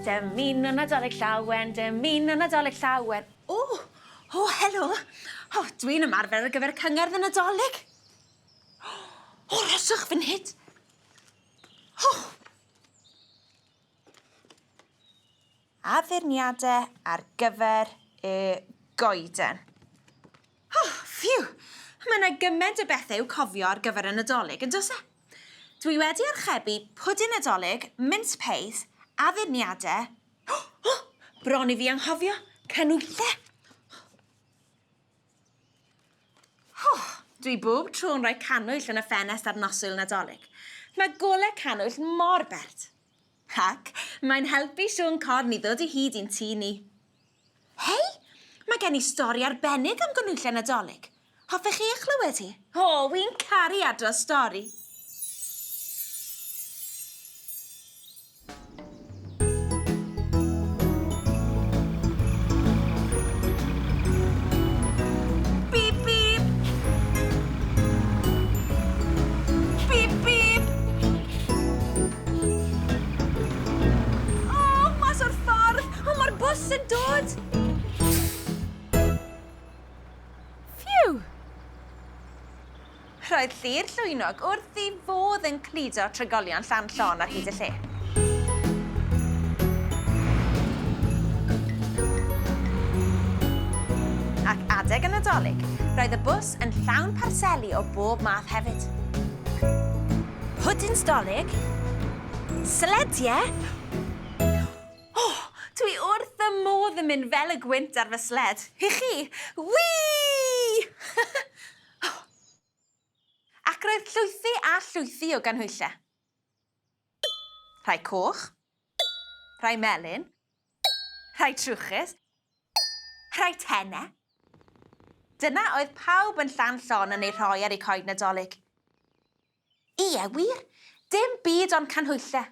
Dymunwn Nadolig Llawen, Dymunwn Nadolig Llawen. O, helo. Dwi'n ymarfer ar gyfer cyngerdd y Nadolig. O, ryswch fy nhid. Addurniadau ar gyfer y goeden. Phew! Mae yna gymaint o bethau i'w cofio ar gyfer y Nadolig, yn dos e? Dwi wedi archebu pwdin Nadolig, mince pies, addurniadau. Bron i fi anghofio, canwylle. Dwi bob tro'n rhoi canwyll yn y ffenest ar noswyl Nadolig. Mae golau canwyll mor bert. Ac mae'n helpu Siôn Corn i ddod i hyd i'n tŷ ni. Hei, mae gen i stori arbennig am ganwyllau Nadolig. Hoffech chi eich clywed hi? Wi'n caru adrodd stori. Yn dod! Phew! Roedd llu'r llwynog wrth i fodd yn cludo trigolion Llanllon ar hyd y lle. Ac adeg y Nadolig, roedd y bws yn llawn parseli o bob math hefyd. Pwdin Stolig, slediau. Dwi wrth y modd yn mynd fel y gwynt ar fy sled. Hi chi? Wii! Ac roedd llwythi a llwythi o ganhwyllau. Rhai coch, rhai melyn, rhai trwchus, rhai tenne. Dyna oedd pawb yn Llanllon yn ei rhoi ar eu coed Nadolig. Ie, wir, dim byd ond canhwyllau.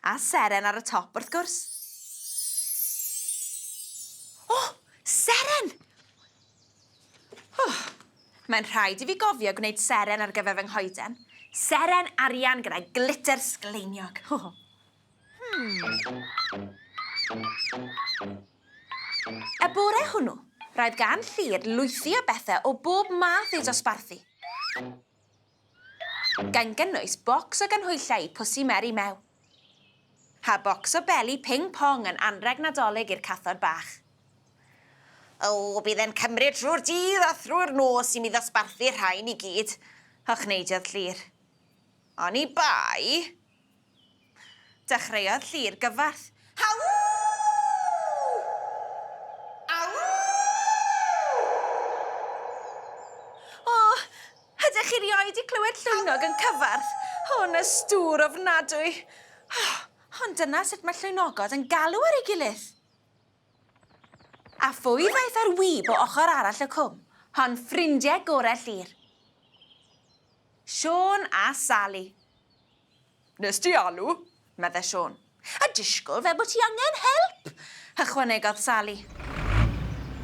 A seren ar y top wrth gwrs. Seren! Mae'n rhaid i fi gofio gwneud seren ar gyfer fy nghoeden. Seren arian gyda glitter sgleiniog. Y bore hwnnw, roedd gan Llyr lwythi o bethau o bob math i'w dosbarthu. Gan gynnwys bocs o ganhwyllau i Pwsi Meri mew. Ha bocs o beli ping-pong yn anreg Nadolig i'r cathod bach. Bydd e'n cymryd trwy'r dydd a thrwy'r nos i mi ddosbarthu rhain i gyd. Chneidodd Llyr. Ond i bai... Dechreuodd Llyr gyfarth. Haw! Ydych chi rioed i clywed llwynog yn cyfarth? Hwn y stŵr ofnadwy. Ond dyna sut mae llwynogod yn galw ar ei gilydd. A phwy ddaeth ar wyb o ochr arall y cwm, hon ffrindiau gorau Llyr. Siôn a Sally. Nes ti alw? Meddai Siôn. A disgwyl fel bod ti angen help, ychwanegodd Sally.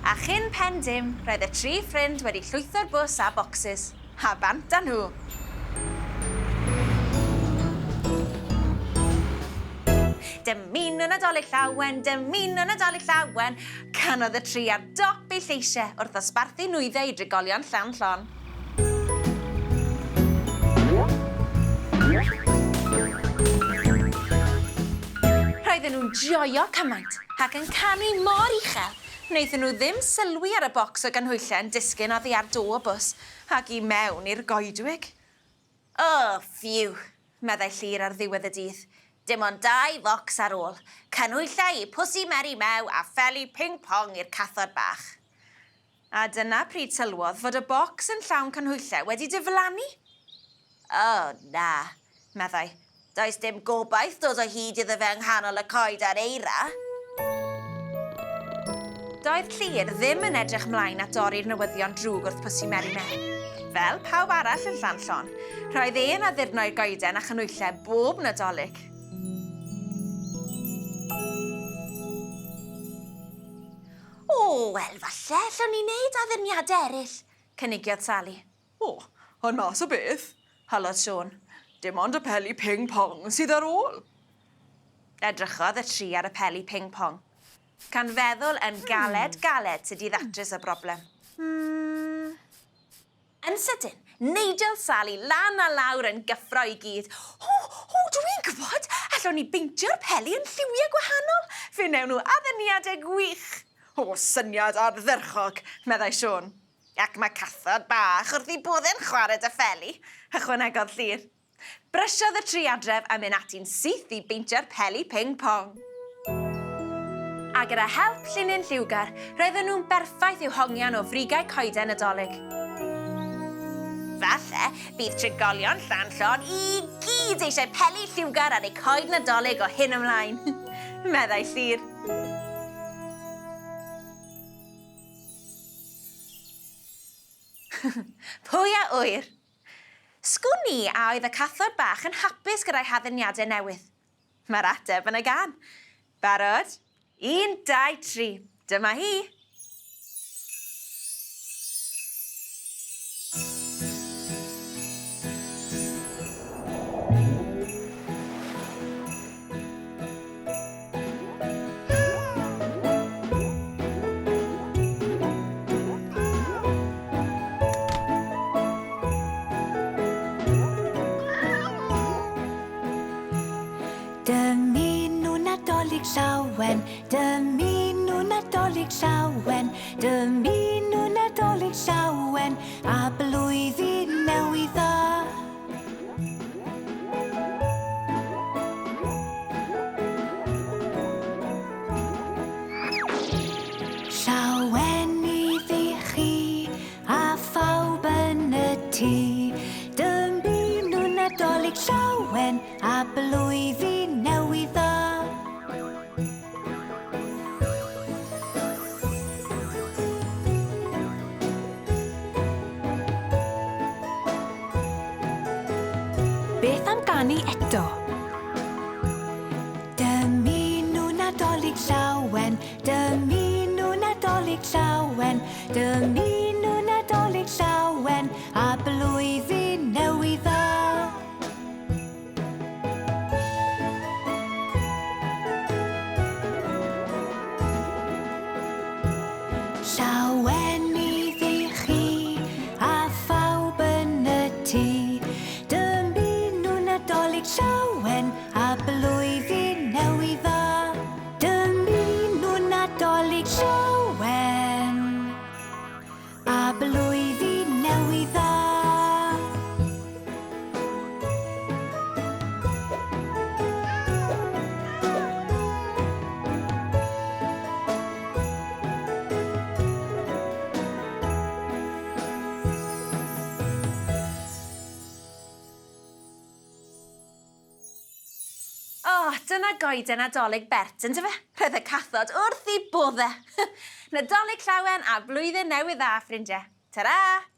A chyn pen dim, roedd y tri ffrind wedi llwytho'r bws a bocsys. A bant â nhw. Dymunwn Nadolig Llawen, Dymunwn Nadolig Llawen, canodd y tri ar dop eu lleisiau wrth ddosbarthu nwyddau i drigolion Llanllon. Roedden nhw'n joio cymaint ac yn canu mor uchel. Wnaethon nhw ddim sylwi ar y bocs o ganhwyllau yn disgyn oddi ar do o bws ac i mewn i'r goedwig. Phew, meddai Llyr ar ddiwedd y dydd. Dim ond 2 focs ar ôl, canhwyllau i Pwsi Meri mew a pheli ping-pong i'r cathod bach. A dyna pryd sylwodd fod y bocs yn llawn canhwyllau wedi diflannu. Na, meddai. Does dim gobaith dod o hyd iddo fe nghanol y coed a'r eira. Doedd Llyr ddim yn edrych mlaen at dorri'r newyddion drwg wrth Pwsi Meri mew. Fel pawb arall yn Llanllon, roedd e'n addurno'r goeden a chanhwyllau bob Nadolig. Wel, falle, llwn ni wneud addurniadau eraill, cynigiodd Sally. Ond mas o beth? Holodd Siôn. dim ond y peli ping-pong sydd ar ôl. Edrychodd y tri ar y peli ping-pong, can feddwl yn galed sut i ddatrys y broblem. Yn sydyn, neidio Sally lan a lawr yn gyffro i gyd. Dwi'n gwybod, allwn ni beintio'r peli yn lliwiau gwahanol. Fe wnewn nhw addurniadau gwych. Syniad ardderchog, meddai Siôn. Ac mae cathod bach wrth i bodd yn chwarae dy ffeli, ychwanegodd Llyr. Brysiodd y tri adref a mynd ati'n syth i beintio'r peli ping-pong. A gyda help Llinyn Lliwgar, roedden nhw'n berffaith i'w hongian o frigau coeden Nadolig. Falle, bydd trigolion Llanllon i gyd eisiau peli lliwgar ar eu coed Nadolig o hyn ymlaen. Meddai Llyr. Pwy a wyr? Sgwn ni a oedd y cathod bach yn hapus gyda'i haddurniadau newydd. Mae'r ateb yn y gan. Barod? 1, 2, 3. Dyma hi. Dymunwn Nadolig Llawen, Dymunwn Nadolig Llawen, Dymunwn Nadolig Llawen, a blwyddyn newydd dda. Llawen iddi chi, a phawb yn y tŷ. Dymunwn Nadolig Llawen, a blwyddyn newydd dda. Beth am ganu eto? Dymunwn Nadolig Llawen, Dymunwn Nadolig Llawen, Dymunwn Nadolig Llawen, a blwyddyn newydd dda. Llawen iddi chi, a phawb yn y tŷ. Dymunwn Nadolig Llawen, a blwyddyn newydd dda. Dymunwn Nadolig Llawen, a blwyddyn newydd dda. Dyna goeden Nadolig Bert, yn dyfe? Roedd y cathod wrth i boddau. Nadolig Llawen a blwyddyn newydd dda, ffrindiau. Ta-ra!